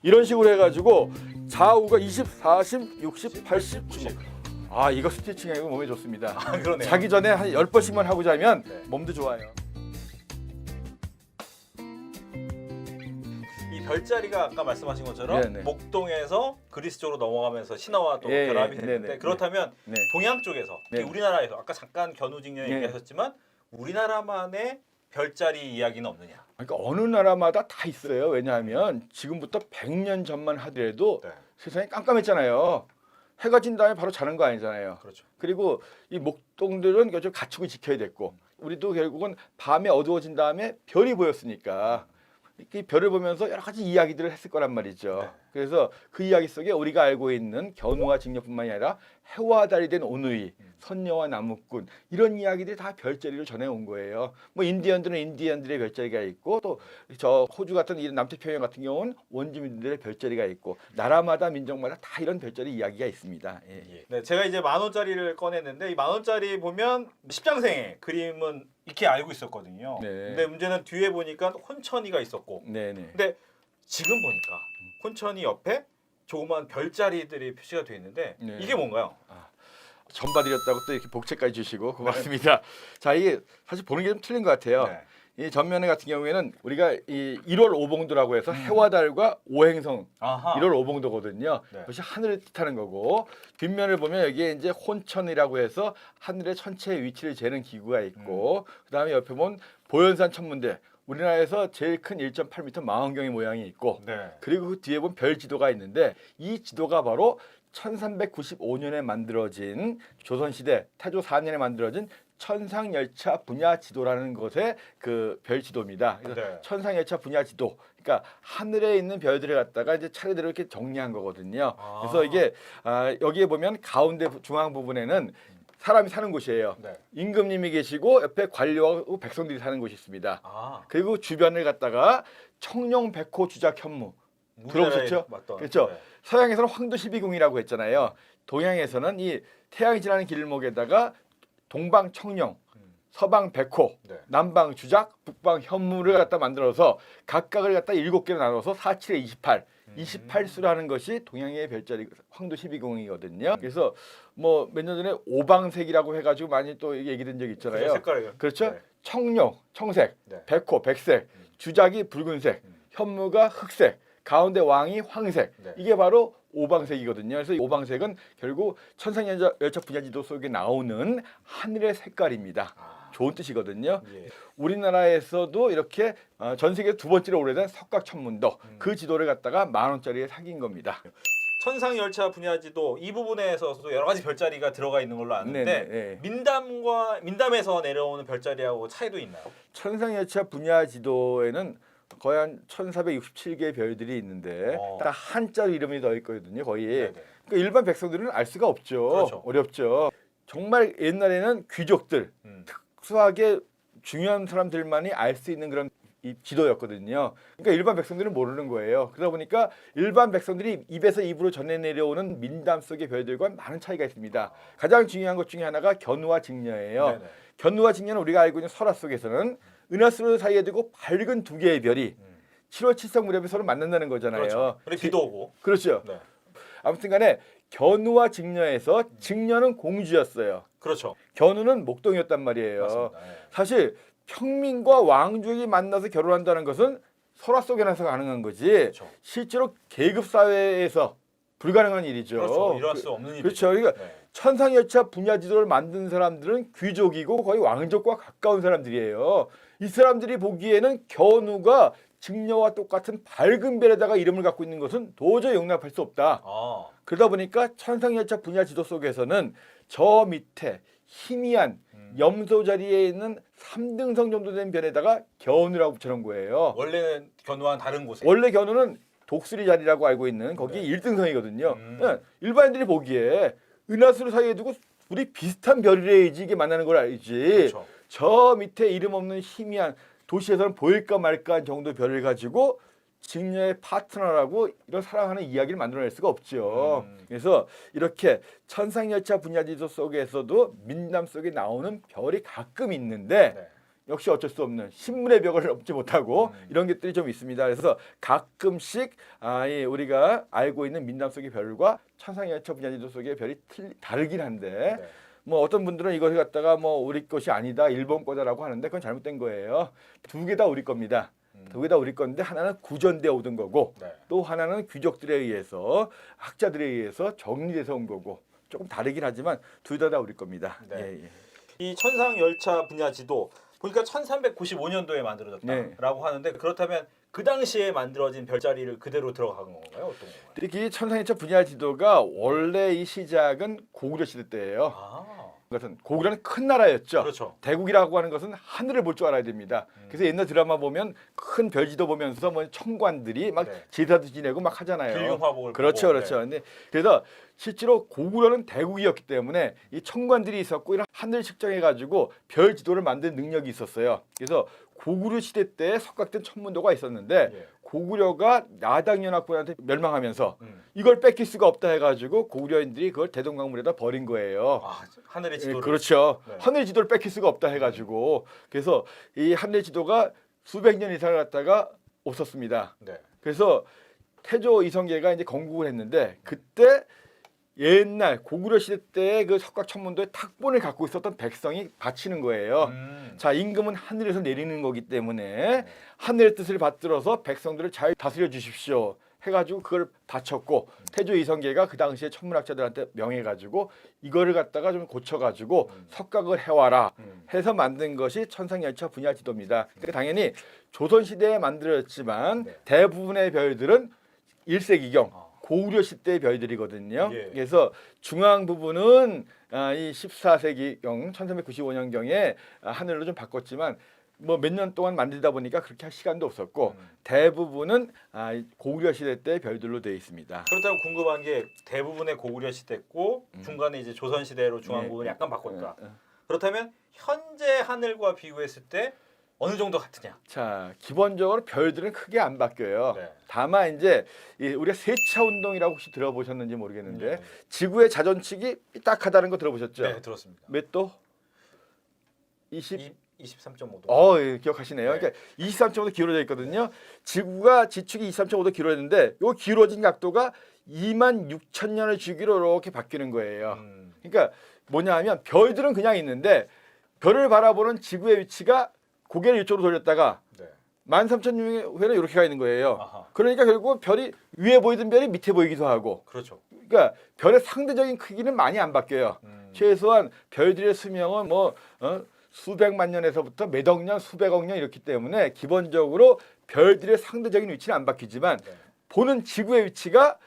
이런 식으로 해가지고 좌우가 20, 40, 60, 80, 90. 아 이거 스트레칭하고 몸에 좋습니다. 아, 그러네요. 자기 전에 한 10번씩만 하고 자면 네. 몸도 좋아요. 이 별자리가 아까 말씀하신 것처럼 네네. 목동에서 그리스 쪽으로 넘어가면서 신화와 또 예, 결합이 예, 됐는데 네네. 그렇다면 네. 동양 쪽에서 네. 특히 우리나라에서 아까 잠깐 견우직녀 네. 얘기하셨지만 우리나라만의 별자리 이야기는 없느냐? 그러니까 어느 나라마다 다 있어요. 왜냐하면 지금부터 100년 전만 하더라도 네, 세상이 깜깜했잖아요. 해가 진 다음에 바로 자는 거 아니잖아요. 그렇죠. 그리고 이 목동들은 좀 갖추고 지켜야 됐고 우리도 결국은 밤에 어두워진 다음에 별이 보였으니까 이 별을 보면서 여러 가지 이야기들을 했을 거란 말이죠. 네. 그래서 그 이야기 속에 우리가 알고 있는 견우와 직녀뿐만이 아니라 해와 달이 된 오누이, 선녀와 나무꾼 이런 이야기들이 다 별자리를 전해온 거예요. 뭐 인디언들은 인디언들의 별자리가 있고 또 저 호주 같은 이런 남태평양 같은 경우는 원주민들의 별자리가 있고 나라마다 민족마다 다 이런 별자리 이야기가 있습니다. 예. 예. 네, 제가 이제 10,000원짜리를 꺼냈는데 이 10,000원짜리 보면 십장생의 그림은 이렇게 알고 있었거든요. 네. 근데 문제는 뒤에 보니까 혼천이가 있었고 네네. 근데 지금 보니까 혼천이 옆에 조그만 별자리들이 표시가 돼 있는데 네. 이게 뭔가요? 전봐드렸다고 또 이렇게 복채까지 주시고 고맙습니다. 자 이게 사실 보는 게 좀 틀린 것 같아요. 네. 이 전면에 같은 경우에는 우리가 이 1월 오봉도라고 해서 해와 달과 오행성 아하. 1월 오봉도거든요. 네. 그것이 하늘을 뜻하는 거고 뒷면을 보면 여기에 이제 혼천이라고 해서 하늘의 천체의 위치를 재는 기구가 있고 그다음에 옆에 보면 보현산 천문대 우리나라에서 제일 큰 1.8m 망원경의 모양이 있고 네. 그리고 그 뒤에 보면 별 지도가 있는데 이 지도가 바로 1395년에 만들어진 조선시대 태조 4년에 만들어진 천상열차 분야 지도라는 것의 그 별 지도입니다. 그래서 네. 천상열차 분야 지도. 그러니까 하늘에 있는 별들을 갖다가 이제 차례대로 이렇게 정리한 거거든요. 아. 그래서 이게 여기에 보면 가운데 중앙 부분에는 사람이 사는 곳이에요. 네. 임금님이 계시고 옆에 관료하고 백성들이 사는 곳이 있습니다. 아. 그리고 주변을 갖다가 청룡, 백호, 주작, 현무 들어보셨죠? 맞던. 그렇죠. 네. 서양에서는 황도십이궁이라고 했잖아요. 동양에서는 이 태양이 지나는 길목에다가 동방 청룡, 서방 백호, 네. 남방 주작, 북방 현무를 갖다 만들어서 각각을 갖다 7개로 나눠서 4, 7에 28, 28수라는 것이 동양의 별자리 황도십이궁이거든요. 그래서 뭐 몇 년 전에 오방색이라고 해가지고 많이 또 얘기된 적 있잖아요. 색깔이요. 그렇죠? 네. 청룡, 청색, 네. 백호, 백색, 주작이 붉은색, 현무가 흑색, 가운데 왕이 황색. 네. 이게 바로 오방색이거든요. 그래서 이 오방색은 결국 천상열차 분야지도 속에 나오는 하늘의 색깔입니다. 좋은 뜻이거든요. 예. 우리나라에서도 이렇게 전 세계 두 번째로 오래된 석각천문도 그 지도를 갖다가 10,000원짜리에 사귄 겁니다. 천상열차 분야지도 이 부분에서도 여러 가지 별자리가 들어가 있는 걸로 아는데 네네, 네. 민담에서 내려오는 별자리하고 차이도 있나요? 천상열차 분야 지도에는 거의 한 1467개의 별들이 있는데 다 한자로 이름이 더 있거든요. 거의. 네네. 그러니까 일반 백성들은 알 수가 없죠. 그렇죠. 어렵죠. 정말 옛날에는 귀족들, 특수하게 중요한 사람들만이 알 수 있는 그런 이 지도였거든요. 그러니까 일반 백성들은 모르는 거예요. 그러다 보니까 일반 백성들이 입에서 입으로 전해 내려오는 민담 속의 별들과 많은 차이가 있습니다. 가장 중요한 것 중에 하나가 견우와 직녀예요. 네네. 견우와 직녀는 우리가 알고 있는 설화 속에서는 은하수를 사이에 두고 밝은 두 개의 별이 7월 7성 무렵에 서로 만난다는 거잖아요. 그렇죠. 그리고 비도 오고. 그렇죠. 네. 아무튼간에 견우와 직녀에서 직녀는 공주였어요. 그렇죠. 견우는 목동이었단 말이에요. 맞습니다. 네. 사실 평민과 왕족이 만나서 결혼한다는 것은 설화 속에나서 가능한 거지. 그렇죠. 실제로 계급 사회에서 불가능한 일이죠. 그렇죠. 이럴 수 없는 일이죠. 그렇죠. 그러니까 네. 천상열차 분야 지도를 만든 사람들은 귀족이고 거의 왕족과 가까운 사람들이에요. 이 사람들이 보기에는 견우가 직녀와 똑같은 밝은 별에다가 이름을 갖고 있는 것은 도저히 용납할 수 없다. 아. 그러다 보니까 천상열차 분야 지도 속에서는 저 밑에 희미한 염소 자리에 있는 3등성 정도 된 별에다가 견우라고 붙여놓은 거예요. 원래는 견우와는 다른 곳에. 원래 견우는 독수리 자리라고 알고 있는 거기 네. 1등성이거든요. 일반인들이 보기에 은하수를 사이에 두고 우리 비슷한 별이래야지 이게 만나는 걸 알지. 그렇죠. 저 밑에 이름 없는 희미한 도시에서는 보일까 말까 정도 별을 가지고 직녀의 파트너라고 이런 사랑하는 이야기를 만들어낼 수가 없죠. 그래서 이렇게 천상열차 분야지도 속에서도 민담 속에 나오는 별이 가끔 있는데 네. 역시 어쩔 수 없는 신문의 벽을 넘지 못하고 이런 것들이 좀 있습니다. 그래서 가끔씩 우리가 알고 있는 민담 속의 별과 천상열차 분야지도 속의 별이 다르긴 한데 네. 뭐 어떤 분들은 이것을 갖다가 뭐 우리 것이 아니다, 일본 거다라고 하는데 그건 잘못된 거예요. 두 개 다 우리 겁니다. 두 개 다 우리 건데 하나는 구전되어 오던 거고 네. 또 하나는 귀족들에 의해서 학자들에 의해서 정리돼서 온 거고 조금 다르긴 하지만 둘 다 우리 겁니다. 네. 예, 예. 이 천상 열차 분야 지도 보니까 1395년도에 만들어졌다라고 하는데 그렇다면 그 당시에 만들어진 별자리를 그대로 들어간 건가요? 어떤 건가요? 특히 천상열차 분야 지도가 원래 이 시작은 고구려 시대 때예요. 아, 그것은 고구려는 큰 나라였죠. 그렇죠. 대국이라고 하는 것은 하늘을 볼 줄 알아야 됩니다. 그래서 옛날 드라마 보면 큰 별지도 보면서 뭐 청관들이 막 네. 제사도 지내고 막 하잖아요. 길흉화복을 그렇죠, 보고, 그렇죠. 근데 그래서 실제로 고구려는 대국이었기 때문에 이 청관들이 있었고 이런 하늘 측정해 가지고 별 지도를 만드는 능력이 있었어요. 그래서 고구려 시대 때 석각된 천문도가 있었는데 예. 고구려가 나당연합군한테 멸망하면서 음. 이걸 뺏길 수가 없다 해가지고 고구려인들이 그걸 대동강물에다 버린 거예요. 아, 하늘의 예, 지도를 그렇죠. 네. 하늘 지도를 뺏길 수가 없다 해가지고 그래서 이 하늘 지도가 수백 년 이상을 갖다가 없었습니다. 네. 그래서 태조 이성계가 이제 건국을 했는데 그때 옛날 고구려 시대 때의 그 석각천문도의 탁본을 갖고 있었던 백성이 바치는 거예요. 자, 임금은 하늘에서 내리는 거기 때문에 하늘의 뜻을 받들어서 백성들을 잘 다스려 주십시오 해가지고 그걸 바쳤고 태조 이성계가 그 당시에 천문학자들한테 명해가지고 이거를 갖다가 좀 고쳐가지고 석각을 해와라 해서 만든 것이 천상열차 분야 지도입니다. 그러니까 당연히 조선 시대에 만들어졌지만 네. 대부분의 별들은 1세기경 아. 고구려 시대의 별들이거든요. 예. 그래서 중앙 부분은 이 14세기경 1395년경에 하늘로 좀 바꿨지만 뭐 몇 년 동안 만들다 보니까 그렇게 할 시간도 없었고 대부분은 고구려 시대 때 별들로 되어 있습니다. 그렇다고 궁금한 게 대부분의 고구려 시대고 중간에 이제 조선 시대로 중앙 네. 부분 약간 바꿨다. 네. 그렇다면 현재 하늘과 비교했을 때 어느 정도 같으냐? 자, 기본적으로 별들은 크게 안 바뀌어요. 네. 다만 이제 우리가 세차 운동이라고 혹시 들어보셨는지 모르겠는데 네. 지구의 자전축이 삐딱하다는 거 들어보셨죠? 네, 들었습니다. 몇 도? 23.5도. 예, 기억하시네요. 네. 그러니까 23.5도 기울어져 있거든요. 지구가 지축이 23.5도 기울어졌는데 요 기울어진 각도가 26,000년의 주기로 이렇게 바뀌는 거예요. 그러니까 뭐냐 하면 별들은 그냥 있는데 별을 바라보는 지구의 위치가 고개를 이쪽으로 돌렸다가 네. 13,000년회는 이렇게 가 있는 거예요. 아하. 그러니까 결국 별이 위에 보이던 별이 밑에 보이기도 하고 그렇죠. 그러니까 별의 상대적인 크기는 많이 안 바뀌어요. 최소한 별들의 수명은 뭐 수백만 년에서부터 몇 억 년, 수백억 년 이렇기 때문에 기본적으로 별들의 상대적인 위치는 안 바뀌지만 네. 보는 지구의 위치가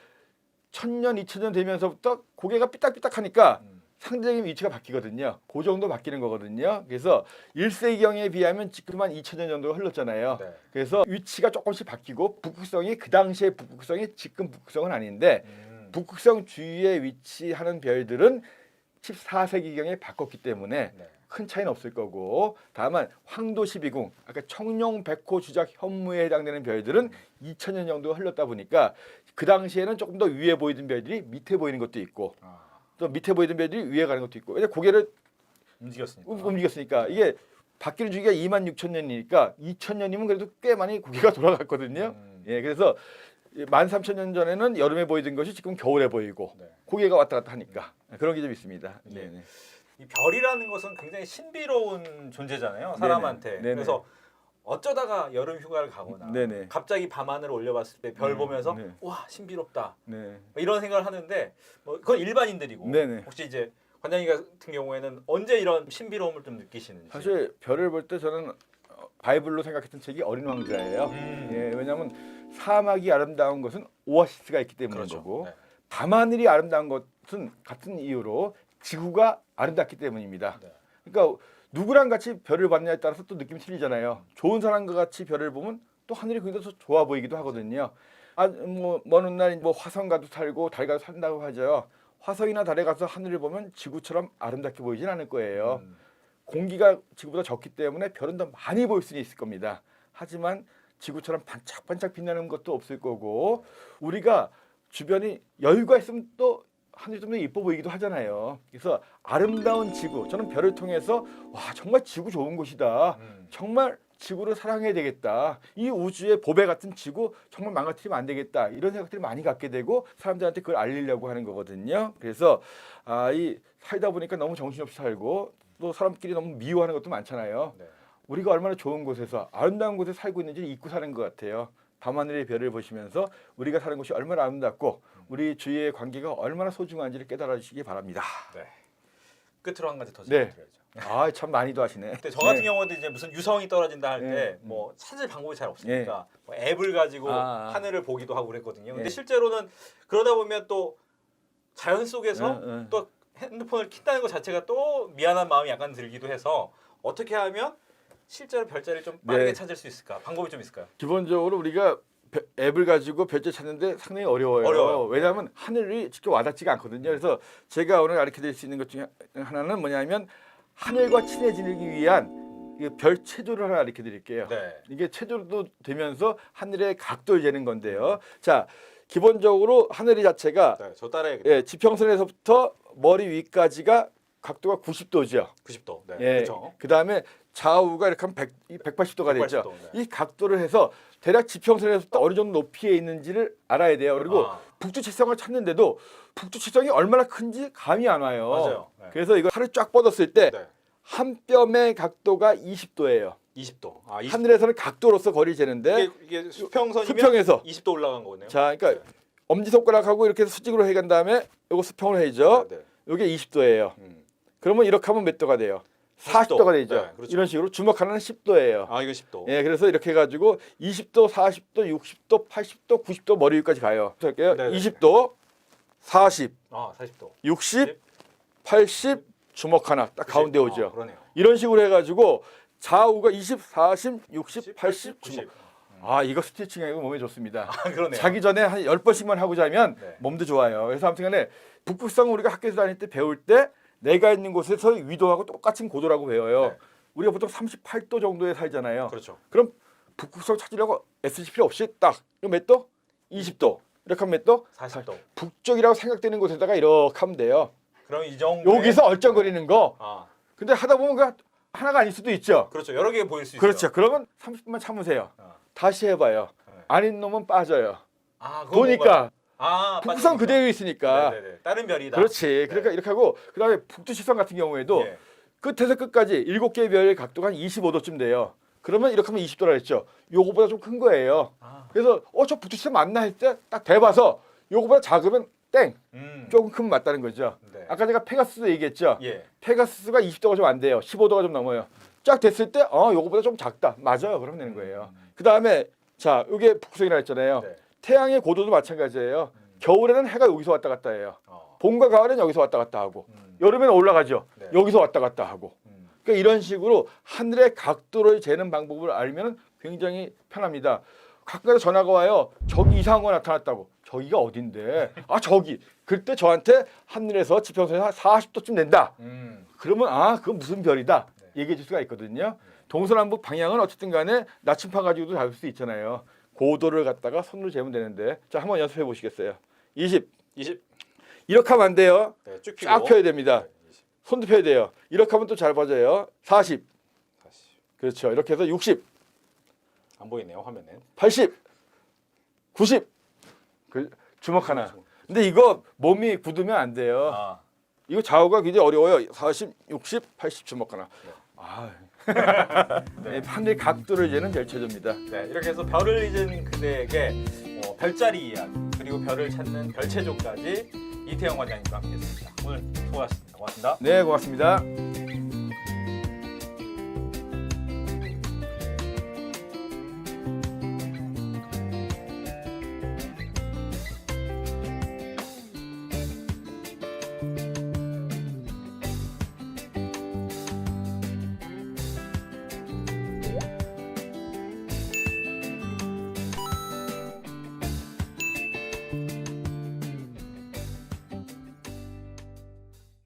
1,000년, 2,000년 되면서부터 고개가 삐딱삐딱하니까 상대적인 위치가 바뀌거든요. 그 정도 바뀌는 거거든요. 그래서 1세기경에 비하면 지금 한 2,000년 정도가 흘렀잖아요. 네. 그래서 위치가 조금씩 바뀌고 북극성이 그 당시의 북극성이 지금 북극성은 아닌데 북극성 주위에 위치하는 별들은 14세기경에 바꿨기 때문에 네. 큰 차이는 없을 거고 다만 황도 12궁 아까 청룡, 백호, 주작, 현무에 해당되는 별들은 2000년 정도 흘렀다 보니까 그 당시에는 조금 더 위에 보이던 별들이 밑에 보이는 것도 있고 또 밑에 보이던 별들이 위에 가는 것도 있고 왜냐 고개를 움직였으니까 이게 바뀌는 주기가 26,000년이니까 2,000년이면 그래도 꽤 많이 고개가 돌아갔거든요. 예, 그래서 13,000년 전에는 여름에 보이던 것이 지금 겨울에 보이고 네. 고개가 왔다 갔다 하니까 그런 게 좀 있습니다. 예. 네. 이 별이라는 것은 굉장히 신비로운 존재잖아요. 사람한테. 네네. 그래서 어쩌다가 여름 휴가를 가거나 네네. 갑자기 밤하늘을 올려봤을 때 별 보면서 네. 와 신비롭다 네. 뭐 이런 생각을 하는데 뭐 그건 일반인들이고 네네. 같은 혹시 이제 관장님 같은 경우에는 언제 이런 신비로움을 좀 느끼시는지. 사실 별을 볼 때 저는 바이블로 생각했던 책이 어린 왕자예요. 예, 왜냐하면 사막이 아름다운 것은 오아시스가 있기 때문인 그렇죠. 거고 네. 밤하늘이 아름다운 것은 같은 이유로 지구가 아름답기 때문입니다. 네. 그러니까 누구랑 같이 별을 봤냐에 따라서 또 느낌이 틀리잖아요. 좋은 사람과 같이 별을 보면 또 하늘이 굉장히 더 좋아 보이기도 하거든요. 뭐 먼 날 뭐 화성 가도 살고 달 가도 산다고 하죠. 화성이나 달에 가서 하늘을 보면 지구처럼 아름답게 보이진 않을 거예요. 공기가 지구보다 적기 때문에 별은 더 많이 보일 수는 있을 겁니다. 하지만 지구처럼 반짝반짝 빛나는 것도 없을 거고 우리가 주변이 여유가 있으면 또 하늘이 좀 더 예뻐 보이기도 하잖아요. 그래서 아름다운 지구, 저는 별을 통해서 와 정말 지구 좋은 곳이다. 정말 지구를 사랑해야 되겠다. 이 우주의 보배 같은 지구 정말 망가뜨리면 안 되겠다. 이런 생각들이 많이 갖게 되고 사람들한테 그걸 알리려고 하는 거거든요. 그래서 이 살다 보니까 너무 정신없이 살고 또 사람끼리 너무 미워하는 것도 많잖아요. 네. 우리가 얼마나 좋은 곳에서 아름다운 곳에 살고 있는지를 잊고 사는 것 같아요. 밤하늘의 별을 보시면서 우리가 사는 곳이 얼마나 아름답고 우리 주위의 관계가 얼마나 소중한지를 깨달아 주시기 바랍니다. 네. 끝으로 한 가지 더 네. 질문드려야죠. 참 많이도 하시네. 근데 저 같은 네. 경우도 이제 무슨 유성이 떨어진다 할 때 네. 뭐 찾을 방법이 잘 없으니까 뭐 앱을 가지고 하늘을 보기도 하고 그랬거든요. 근데 네. 실제로는 그러다 보면 또 자연 속에서 네. 또 핸드폰을 킨다는 것 자체가 또 미안한 마음이 약간 들기도 해서 어떻게 하면 실제로 별자리를 좀 빠르게 네. 찾을 수 있을까? 방법이 좀 있을까요? 기본적으로 우리가 앱을 가지고 별자 찾는데 상당히 어려워요. 어려워요. 왜냐하면 하늘이 직접 와닿지가 않거든요. 그래서 제가 오늘 가르쳐드릴 수 있는 것 중에 하나는 뭐냐면 하늘과 친해지기 위한 별 체조를 하나 가르쳐드릴게요. 네. 이게 체조도 되면서 하늘의 각도를 재는 건데요. 자, 기본적으로 하늘이 자체가 네, 저 따라야겠네요. 지평선에서부터 머리 위까지가 각도가 90도죠. 90도. 네. 예. 그렇죠. 그다음에 좌우가 이렇게 하면 180도가 되죠. 180도, 네. 이 각도를 해서 대략 지평선에서부터 어느 정도 높이에 있는지를 알아야 돼요. 그리고 북두칠성을 찾는데도 북두칠성이 얼마나 큰지 감이 안 와요. 맞아요. 네. 그래서 이거 하늘 쫙 뻗었을 때 네. 한 뼘의 각도가 20도예요. 20도. 20도. 하늘에서는 각도로서 거리를 재는데 이게 수평선이면 수평에서 20도 올라간 거네요. 자, 그러니까 엄지손가락하고 이렇게 수직으로 해간 다음에 요거 수평을 해죠. 네, 네. 요게 20도예요. 그러면 이렇게 하면 몇 도가 돼요? 40도. 40도가 되죠. 네, 그렇죠. 이런 식으로 주먹 하나는 10도예요. 이거 10도. 예, 그래서 이렇게 해가지고 20도, 40도, 60도, 80도, 90도 머리 위까지 가요. 할게요. 네네. 20도, 40, 40도. 60, 80 주먹 하나 딱 가운데 오죠. 그러네요. 이런 식으로 해가지고 좌우가 20, 40, 60, 80 주먹. 이거 스트레칭하고 몸에 좋습니다. 그러네요. 자기 전에 한 10번씩만 하고 자면 네. 몸도 좋아요. 그래서 아무튼간에 북극성 우리가 학교에서 다닐 때 배울 때 내가 있는 곳에서 위도하고 똑같은 고도라고 배워요. 네. 우리가 보통 38도 정도에 살잖아요. 그렇죠. 그럼 북극성 찾으려고 애쓰실 필요 없이 딱 이거 몇 도? 20도. 이렇게 하면 몇 도? 40도. 북쪽이라고 생각되는 곳에다가 이렇게 하면 돼요. 그럼 이 정도 여기서 얼쩡거리는 거. 아, 근데 하다 보면 그 하나가 아닐 수도 있죠. 그렇죠. 여러 개 보일 수 있어요. 그렇죠. 그러면 30분만 참으세요. 다시 해봐요. 네. 아닌 놈은 빠져요. 그건 보니까 빠지니까. 북극성 그대로 있으니까. 네네네. 다른 별이다. 그렇지. 그러니까 이렇게 하고 그다음에 북두칠성 같은 경우에도 예. 끝에서 끝까지 7개의 별의 각도가 한 25도쯤 돼요. 그러면 이렇게 하면 20도라 했죠. 요거보다 좀 큰 거예요. 그래서 저 북두칠성 맞나 했을 때 딱 대봐서 요거보다 작으면 땡. 조금 크면 맞다는 거죠. 네. 아까 제가 페가수스 얘기했죠. 예. 페가수스가 20도가 좀 안 돼요. 15도가 좀 넘어요. 쫙 됐을 때 요거보다 좀 작다. 맞아요. 그러면 되는 거예요. 그다음에 자, 이게 북극성이라 했잖아요. 네. 태양의 고도도 마찬가지예요. 겨울에는 해가 여기서 왔다 갔다 해요. 어. 봄과 가을은 여기서 왔다 갔다 하고 여름에는 올라가죠. 네. 여기서 왔다 갔다 하고. 그러니까 이런 식으로 하늘의 각도를 재는 방법을 알면 굉장히 편합니다. 가끔가다 전화가 와요. 저기 이상한 거 나타났다고. 저기가 어딘데? 저기. 그때 저한테 하늘에서 지평선에서 한 40도쯤 된다. 그러면 그건 무슨 별이다. 얘기해 줄 수가 있거든요. 동서남북 방향은 어쨌든 간에 나침판 가지고도 잡을 수 있잖아요. 고도를 갖다가 손으로 재면 되는데. 자, 한번 연습해 보시겠어요? 20. 20. 이렇게 하면 안 돼요. 네, 쭉 쫙 펴고. 펴야 됩니다. 네, 20. 손도 펴야 돼요. 이렇게 하면 또 잘 빠져요. 40. 40. 그렇죠. 이렇게 해서 60, 안 보이네요, 화면에. 80, 90. 주먹 하나. 근데 이거 몸이 굳으면 안 돼요. 이거 좌우가 굉장히 어려워요. 40, 60, 80 주먹 하나. 네, 하늘의 각도를 재는 별체조입니다. 네, 이렇게 해서 별을 잊은 그대에게 별자리 이야기 그리고 별을 찾는 별체조까지 이태영 관장님과 함께했습니다. 오늘 수고하셨습니다. 고맙습니다. 네, 고맙습니다.